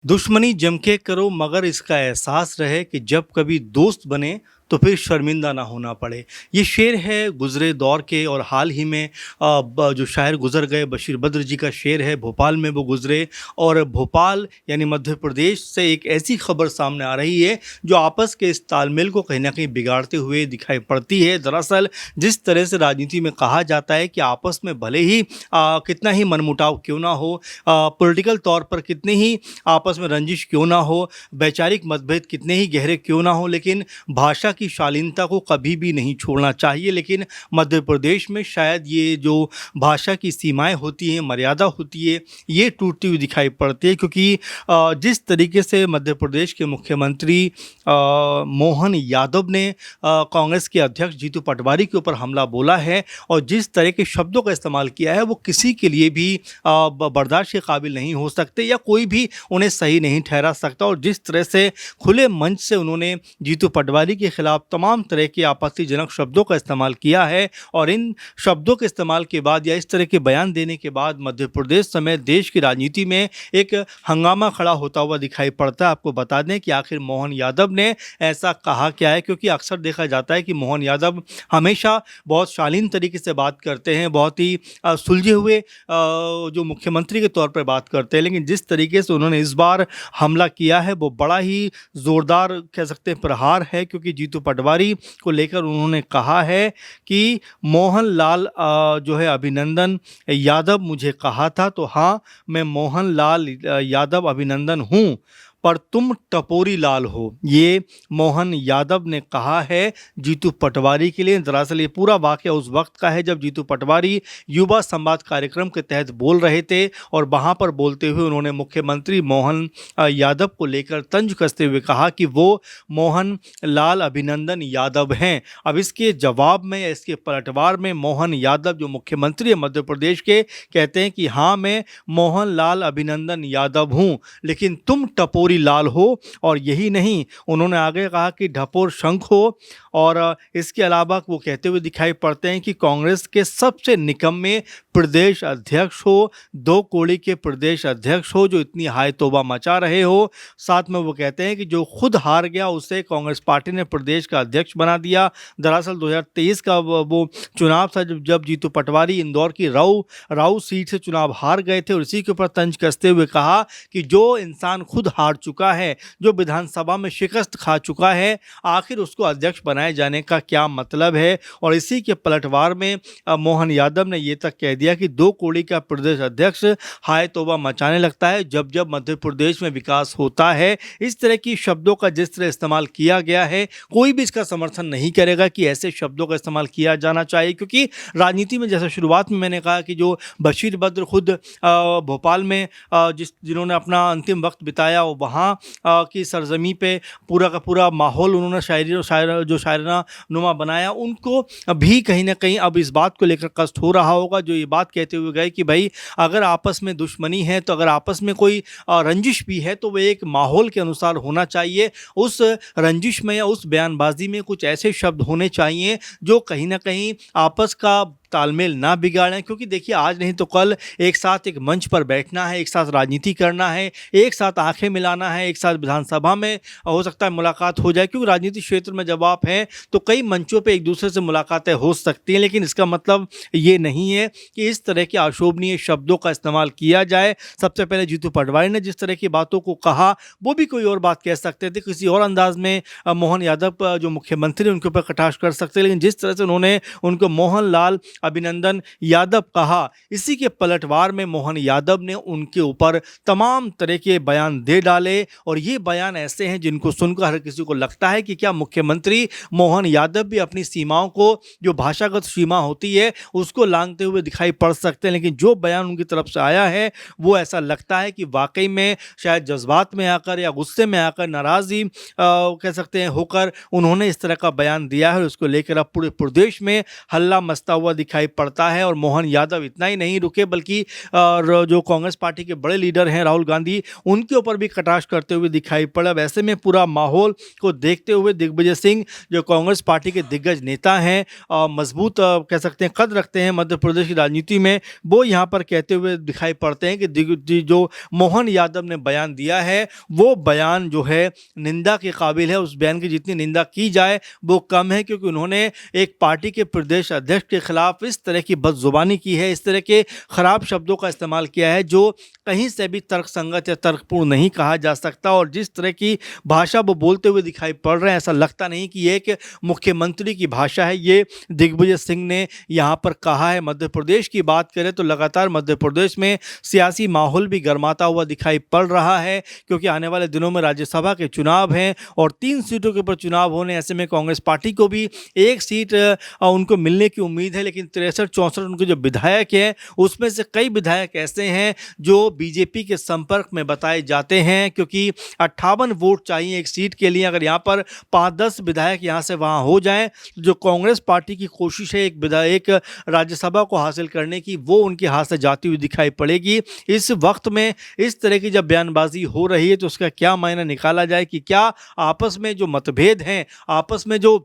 दुश्मनी जम के करो मगर इसका एहसास रहे कि जब कभी दोस्त बने तो फिर शर्मिंदा ना होना पड़े। ये शेर है गुज़रे दौर के और हाल ही में जो शायर गुज़र गए बशीर बद्र जी का शेर है। भोपाल में वो गुज़रे और भोपाल यानी मध्य प्रदेश से एक ऐसी खबर सामने आ रही है जो आपस के इस तालमेल को कहीं न कहीं बिगाड़ते हुए दिखाई पड़ती है। दरअसल जिस तरह से राजनीति में कहा जाता है कि आपस में भले ही कितना ही मनमुटाव क्यों ना हो, पॉलिटिकल तौर पर कितनी ही आपस में रंजिश क्यों ना हो, वैचारिक मतभेद कितने ही गहरे क्यों ना हो, लेकिन भाषा की शालीनता को कभी भी नहीं छोड़ना चाहिए। लेकिन मध्य प्रदेश में शायद ये जो भाषा की सीमाएँ होती हैं, मर्यादा होती है, ये टूटती हुई दिखाई पड़ती है क्योंकि जिस तरीके से मध्य प्रदेश के मुख्यमंत्री मोहन यादव ने कांग्रेस के अध्यक्ष जीतू पटवारी के ऊपर हमला बोला है और जिस तरह के शब्दों का इस्तेमाल किया है, वो किसी के लिए भी बर्दाश्त के काबिल नहीं हो सकते या कोई भी उन्हें सही नहीं ठहरा सकता। और जिस तरह से खुले मंच से उन्होंने जीतू पटवारी के खिलाफ तमाम तरह के आपत्तिजनक शब्दों का इस्तेमाल किया है और इन शब्दों के इस्तेमाल के बाद या इस तरह के बयान देने के बाद मध्य प्रदेश समेत देश की राजनीति में एक हंगामा खड़ा होता हुआ दिखाई पड़ता है। आपको बता दें कि आखिर मोहन यादव ने ऐसा कहा क्या है, क्योंकि अक्सर देखा जाता है कि मोहन यादव हमेशा बहुत शालीन तरीके से बात करते हैं, बहुत ही सुलझे हुए जो मुख्यमंत्री के तौर पर बात करते हैं, लेकिन जिस तरीके से उन्होंने इस बार हमला किया है वो बड़ा ही ज़ोरदार कह सकते हैं प्रहार है। क्योंकि जीतू पटवारी को लेकर उन्होंने कहा है कि मोहन लाल जो है अभिनंदन यादव मुझे कहा था, तो हाँ मैं मोहन लाल यादव अभिनंदन हूँ पर तुम टपोरी लाल हो, ये मोहन यादव ने कहा है जीतू पटवारी के लिए। दरअसल ये पूरा वाक़या उस वक्त का है जब जीतू पटवारी युवा संवाद कार्यक्रम के तहत बोल रहे थे और वहाँ पर बोलते हुए उन्होंने मुख्यमंत्री मोहन यादव को लेकर तंज कसते हुए कहा कि वो मोहन लाल अभिनंदन यादव हैं। अब इसके जवाब में या इसके पलटवार में मोहन यादव जो मुख्यमंत्री है मध्य प्रदेश के, कहते हैं कि हाँ मैं मोहन लाल अभिनंदन यादव हूँ लेकिन तुम टपोरी लाल हो। और यही नहीं, उन्होंने आगे कहा कि ढपोर शंख हो। और इसके अलावा वो कहते हुए दिखाई पड़ते हैं कि कांग्रेस के सबसे निकम्मे प्रदेश अध्यक्ष हो, दो कौड़ी के प्रदेश अध्यक्ष हो जो इतनी हाय तौबा मचा रहे हो। साथ में वो कहते हैं कि जो खुद हार गया उसे कांग्रेस पार्टी ने प्रदेश का अध्यक्ष बना दिया। दरअसल 2023 का वो चुनाव था जब जीतू पटवारी इंदौर की राऊ सीट से चुनाव हार गए थे और इसी के ऊपर तंज कसते हुए कहा कि जो इंसान खुद हार चुका है, जो विधानसभा में शिकस्त खा चुका है, आखिर उसको अध्यक्ष बनाए जाने का क्या मतलब है। और इसी के पलटवार में मोहन यादव ने ये तक कह दिया कि दो कौड़ी का प्रदेश अध्यक्ष हाय तौबा मचाने लगता है जब जब मध्य प्रदेश में विकास होता है। इस तरह की शब्दों का जिस तरह इस्तेमाल किया गया है, कोई भी इसका समर्थन नहीं करेगा कि ऐसे शब्दों का इस्तेमाल किया जाना चाहिए, क्योंकि राजनीति में जैसे शुरुआत में मैंने कहा कि जो बशीर बद्र खुद भोपाल में जिन्होंने अपना अंतिम वक्त बिताया और वहाँ की सरजमी पे पूरा का पूरा माहौल उन्होंने शायराना नुमा बनाया, उनको भी कहीं ना कहीं अब इस बात को लेकर कष्ट हो रहा होगा, जो ये बात कहते हुए गए कि भाई अगर आपस में दुश्मनी है तो अगर आपस में कोई रंजिश भी है तो वह एक माहौल के अनुसार होना चाहिए। उस रंजिश में या उस बयानबाजी में कुछ ऐसे शब्द होने चाहिए जो कहीं ना कहीं आपस का तालमेल ना बिगाड़ें। क्योंकि देखिए आज नहीं तो कल एक साथ एक मंच पर बैठना है, एक साथ राजनीति करना है, एक साथ आंखें मिलाना है, एक साथ विधानसभा में हो सकता है मुलाकात हो जाए, क्योंकि राजनीतिक क्षेत्र में जब आप हैं तो कई मंचों पे एक दूसरे से मुलाकातें हो सकती हैं, लेकिन इसका मतलब ये नहीं है कि इस तरह के अशोभनीय शब्दों का इस्तेमाल किया जाए। सबसे पहले जीतू पटवारी ने जिस तरह की बातों को कहा वो भी कोई और बात कह सकते थे, किसी और अंदाज में मोहन यादव जो मुख्यमंत्री उनके ऊपर कटाक्ष कर सकते, लेकिन जिस तरह से उन्होंने उनको मोहन लाल अभिनंदन यादव कहा, इसी के पलटवार में मोहन यादव ने उनके ऊपर तमाम तरह के बयान दे डाले। और ये बयान ऐसे हैं जिनको सुनकर हर किसी को लगता है कि क्या मुख्यमंत्री मोहन यादव भी अपनी सीमाओं को, जो भाषागत सीमा होती है, उसको लांघते हुए दिखाई पड़ सकते हैं। लेकिन जो बयान उनकी तरफ से आया है वो ऐसा लगता है कि वाकई में शायद जज्बात में आकर या गुस्से में आकर, नाराज़ी कह सकते हैं होकर उन्होंने इस तरह का बयान दिया है। उसको लेकर अब पूरे प्रदेश में हल्ला मचता हुआ दिखाई पड़ता है। और मोहन यादव इतना ही नहीं रुके बल्कि जो कांग्रेस पार्टी के बड़े लीडर हैं राहुल गांधी, उनके ऊपर भी कटाक्ष करते हुए दिखाई पड़ा। वैसे में पूरा माहौल को देखते हुए दिग्विजय सिंह जो कांग्रेस पार्टी के दिग्गज नेता हैं, मजबूत कह सकते हैं कद रखते हैं मध्य प्रदेश की राजनीति में, वो यहाँ पर कहते हुए दिखाई पड़ते हैं कि जो मोहन यादव ने बयान दिया है वो बयान जो है निंदा के काबिल है। उस बयान की जितनी निंदा की जाए वो कम है, क्योंकि उन्होंने एक पार्टी के प्रदेश अध्यक्ष के खिलाफ इस तरह की बदजुबानी की है, इस तरह के खराब शब्दों का इस्तेमाल किया है जो कहीं से भी तर्कसंगत या तर्कपूर्ण नहीं कहा जा सकता। और जिस तरह की भाषा वो बोलते हुए दिखाई पड़ रहे हैं, ऐसा लगता नहीं कि ये एक मुख्यमंत्री की भाषा है। ये दिग्विजय सिंह ने यहाँ पर कहा है। मध्य प्रदेश की बात करें तो लगातार मध्य प्रदेश में सियासी माहौल भी गर्माता हुआ दिखाई पड़ रहा है, क्योंकि आने वाले दिनों में राज्यसभा के चुनाव हैं और 3 सीटों के ऊपर चुनाव होने। ऐसे में कांग्रेस पार्टी को भी एक सीट उनको मिलने की उम्मीद है, लेकिन 63-64 उनके जो विधायक हैं उसमें से कई विधायक ऐसे हैं जो बीजेपी के संपर्क में बताए जाते हैं, क्योंकि 58 वोट चाहिए एक सीट के लिए। अगर यहाँ पर 5-10 विधायक यहाँ से वहाँ हो जाएं तो जो कांग्रेस पार्टी की कोशिश है एक राज्यसभा को हासिल करने की, वो उनके हाथ से जाती हुई दिखाई पड़ेगी। इस वक्त में इस तरह की जब बयानबाजी हो रही है तो उसका क्या मायना निकाला जाए कि क्या आपस में जो मतभेद हैं, आपस में जो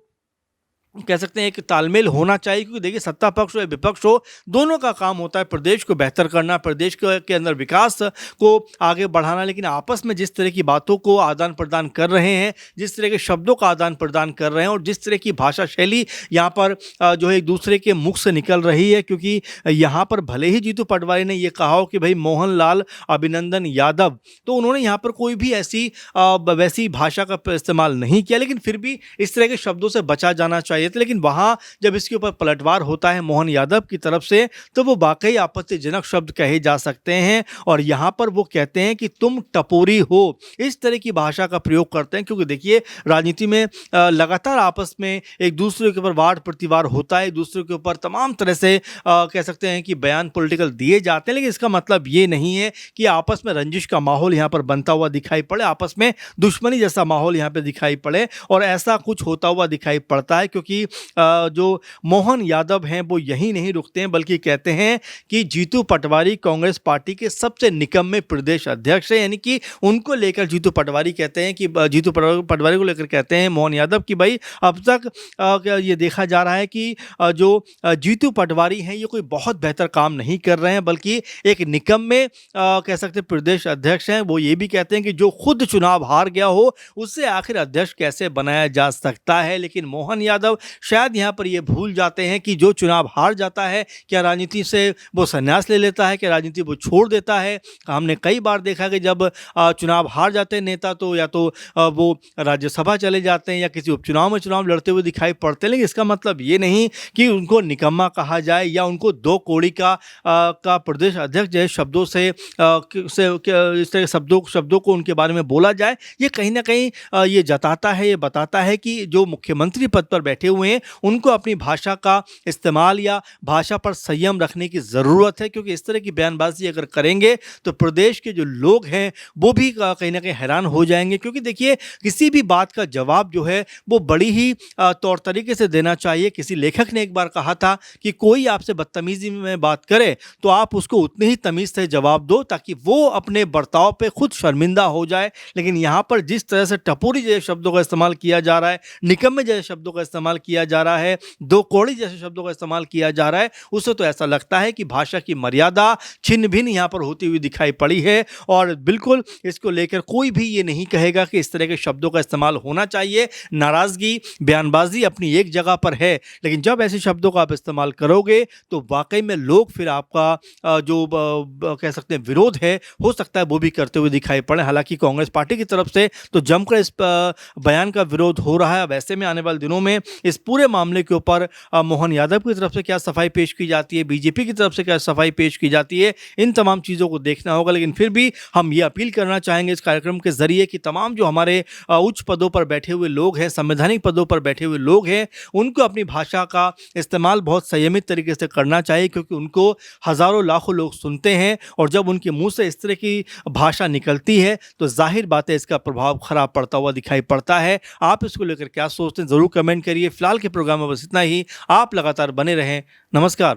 कह सकते हैं एक तालमेल होना चाहिए। क्योंकि देखिए सत्ता पक्ष हो या विपक्ष हो, दोनों का काम होता है प्रदेश को बेहतर करना, प्रदेश के अंदर विकास को आगे बढ़ाना। लेकिन आपस में जिस तरह की बातों को आदान प्रदान कर रहे हैं, जिस तरह के शब्दों का आदान प्रदान कर रहे हैं और जिस तरह की भाषा शैली यहाँ पर जो है एक दूसरे के मुख से निकल रही है, क्योंकि यहाँ पर भले ही जीतू पटवारी ने यह कहा हो कि भाई मोहनलाल अभिनंदन यादव, तो उन्होंने यहाँ पर कोई भी ऐसी वैसी भाषा का इस्तेमाल नहीं किया, लेकिन फिर भी इस तरह के शब्दों से बचा जाना चाहिए। लेकिन वहां जब इसके ऊपर पलटवार होता है मोहन यादव की तरफ से, तो वो वाकई आपत्तिजनक शब्द कहे जा सकते हैं। और यहां पर वो कहते हैं कि तुम टपोरी हो, इस तरह की भाषा का प्रयोग करते हैं। क्योंकि देखिए राजनीति में लगातार आपस में एक दूसरे के ऊपर वार प्रतिवार होता है, एक दूसरे के ऊपर तमाम तरह से कह सकते हैं कि बयान पॉलिटिकल दिए जाते हैं, लेकिन इसका मतलब ये नहीं है कि आपस में रंजिश का माहौल यहाँ पर बनता हुआ दिखाई पड़े, आपस में दुश्मनी जैसा माहौल यहाँ पर दिखाई पड़े। और ऐसा कुछ होता हुआ दिखाई पड़ता है, क्योंकि जो मोहन यादव हैं वो यही नहीं रुकते हैं, बल्कि कहते हैं कि जीतू पटवारी कांग्रेस पार्टी के सबसे निकम्मे प्रदेश अध्यक्ष हैं। यानी कि उनको लेकर जीतू पटवारी कहते हैं कि जीतू पटवारी को लेकर कहते हैं मोहन यादव कि भाई अब तक ये देखा जा रहा है कि जो जीतू पटवारी हैं ये कोई बहुत बेहतर काम नहीं कर रहे हैं, बल्कि एक निकम्मे कह सकते प्रदेश अध्यक्ष हैं। वो ये भी कहते हैं कि जो खुद चुनाव हार गया हो उससे आखिर अध्यक्ष कैसे बनाया जा सकता है। लेकिन मोहन यादव शायद यहाँ पर ये भूल जाते हैं कि जो चुनाव हार जाता है, क्या राजनीति से वो संन्यास ले लेता है, क्या राजनीति वो छोड़ देता है। हमने कई बार देखा कि जब चुनाव हार जाते हैं नेता तो या तो वो राज्यसभा चले जाते हैं या किसी उपचुनाव में चुनाव लड़ते हुए दिखाई पड़ते हैं। लेकिन इसका मतलब ये नहीं कि उनको निकम्मा कहा जाए या उनको दो कौड़ी का प्रदेश अध्यक्ष जैसे शब्दों से इस तरह शब्दों को उनके बारे में बोला जाए। ये कहीं ना कहीं ये जताता है, ये बताता है कि जो मुख्यमंत्री पद पर बैठे हुए हैं उनको अपनी भाषा का इस्तेमाल या भाषा पर संयम रखने की ज़रूरत है। क्योंकि इस तरह की बयानबाजी अगर करेंगे तो प्रदेश के जो लोग हैं वो भी कहीं ना कहीं हैरान हो जाएंगे। क्योंकि देखिए किसी भी बात का जवाब जो है वो बड़ी ही तौर तरीके से देना चाहिए। किसी लेखक ने एक बार कहा था कि कोई आपसे बदतमीजी में बात करे तो आप उसको उतनी ही तमीज़ से जवाब दो ताकि वो अपने बर्ताव पे खुद शर्मिंदा हो जाए। लेकिन यहाँ पर जिस तरह से टपोरी जैसे शब्दों का इस्तेमाल किया जा रहा है, निकम्मे जैसे शब्दों का इस्तेमाल किया जा रहा है, दो कौड़ी जैसे शब्दों का इस्तेमाल किया जा रहा है, उससे तो ऐसा लगता है कि भाषा की मर्यादा छिन्न भिन्न यहाँ पर होती हुई दिखाई पड़ी है। और बिल्कुल इसको लेकर कोई भी ये नहीं कहेगा कि इस तरह के शब्दों का इस्तेमाल होना चाहिए। नाराज़गी बयानबाजी अपनी एक जगह पर है, लेकिन जब ऐसे शब्दों का आप इस्तेमाल करोगे तो वाकई में लोग फिर आपका जो कह सकते हैं विरोध है हो सकता है वो भी करते हुए दिखाई पड़े। हालांकि कांग्रेस पार्टी की तरफ से तो जमकर इस बयान का विरोध हो रहा है। वैसे में आने वाले दिनों में इस पूरे मामले के ऊपर मोहन यादव की तरफ से क्या सफाई पेश की जाती है, बीजेपी की तरफ से क्या सफाई पेश की जाती है, इन तमाम चीज़ों को देखना होगा। लेकिन फिर भी हम ये अपील करना चाहेंगे इस कार्यक्रम के जरिए कि तमाम जो हमारे उच्च पदों पर बैठे हुए लोग हैं, संवैधानिक पदों पर बैठे हुए लोग हैं, उनको अपनी भाषा का इस्तेमाल बहुत संयमित तरीके से करना चाहिए। क्योंकि उनको हज़ारों लाखों लोग सुनते हैं और जब उनके मुंह से इस तरह की भाषा निकलती है तो जाहिर बात है इसका प्रभाव खराब पड़ता हुआ दिखाई पड़ता है। आप इसको लेकर क्या सोचते हैं ज़रूर कमेंट करिए। फिलहाल के प्रोग्राम में बस इतना ही। आप लगातार बने रहें। नमस्कार।